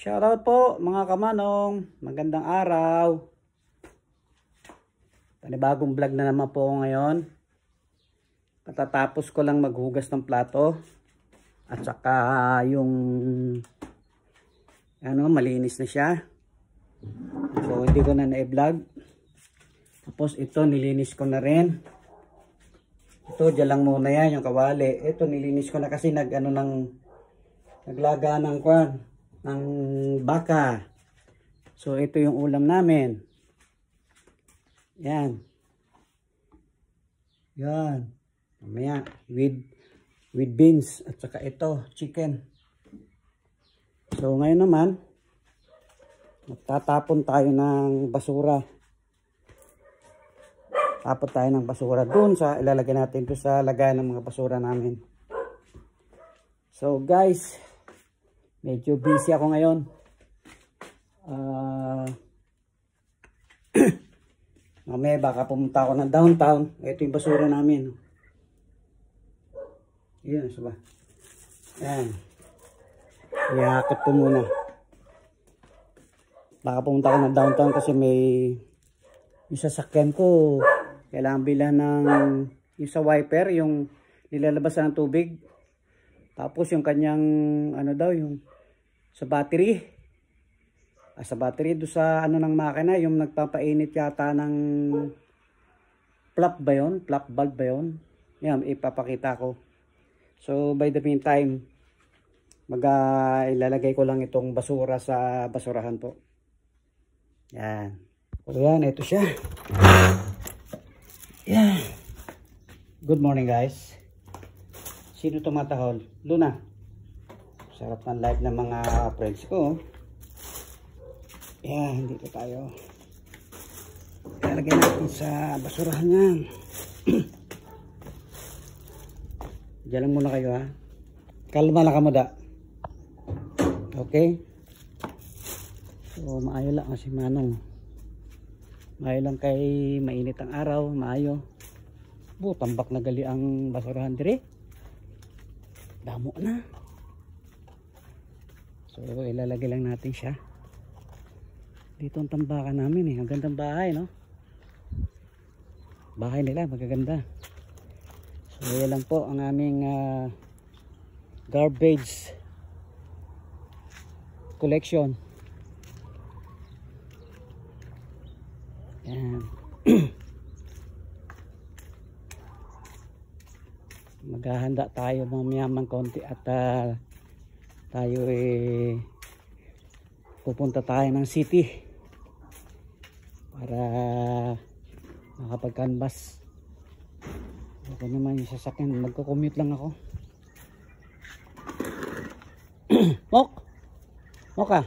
Shoutout po mga kamanong, magandang araw. Panibagong vlog na naman po ngayon. Katatapos ko lang maghugas ng plato. At saka yung malinis na siya. So hindi ko na na-vlog. Tapos ito nilinis ko na rin. Ito dyan lang muna yan, yung kawali. Ito nilinis ko na kasi naglaga ng baka. So ito yung ulam namin. Yan. Yan. Mamaya with beans at saka ito chicken. So ngayon naman magtatapon tayo ng basura. Tapon tayo ng basura doon sa ilalagay natin doon sa lagayan ng mga basura namin. So guys, medyo busy ako ngayon. Mamaya baka pumunta ako ng downtown. Ito yung basura namin. Yan, saba. Yan. Iakit ko muna. Baka pumunta ako ng downtown kasi may yung sasakyan ko. Kailangan bilhan ng yung sa wiper, yung nilalabasan ng tubig. Tapos yung kanyang yung sa battery. Sa battery do sa ng makina, yung nagpapainit yata ng flap ba yun? Flap bulb ba yun? Yan, ipapakita ko. So by the meantime, ilalagay ko lang itong basura sa basurahan po. Yan. O yan, ito siya. Yan. Good morning guys. Sino tumatahol? Luna. Sarap ng live ng mga friends ko. Yan, dito tayo. Ilalagay natin sa basurahan yan. Diyan lang muna kayo ha. Kalma lang kamuda. Okay? So, maayo lang kasi manong. Maayo lang kay mainit ang araw. Maayo. Tambak na gali ang basurahan dire. Damo na. So, ilalagay lang natin siya. Dito ang tambakan namin eh. Ang gandang bahay, no? Bahay nila, magaganda. So, yan lang po ang aming garbage collection. Yan. Maghahanda tayo mamaya-mang konti at tayo pupunta tayo ng city para makapag-canvas. Ito naman yung sasakyan, magko-commute lang ako. Mok ka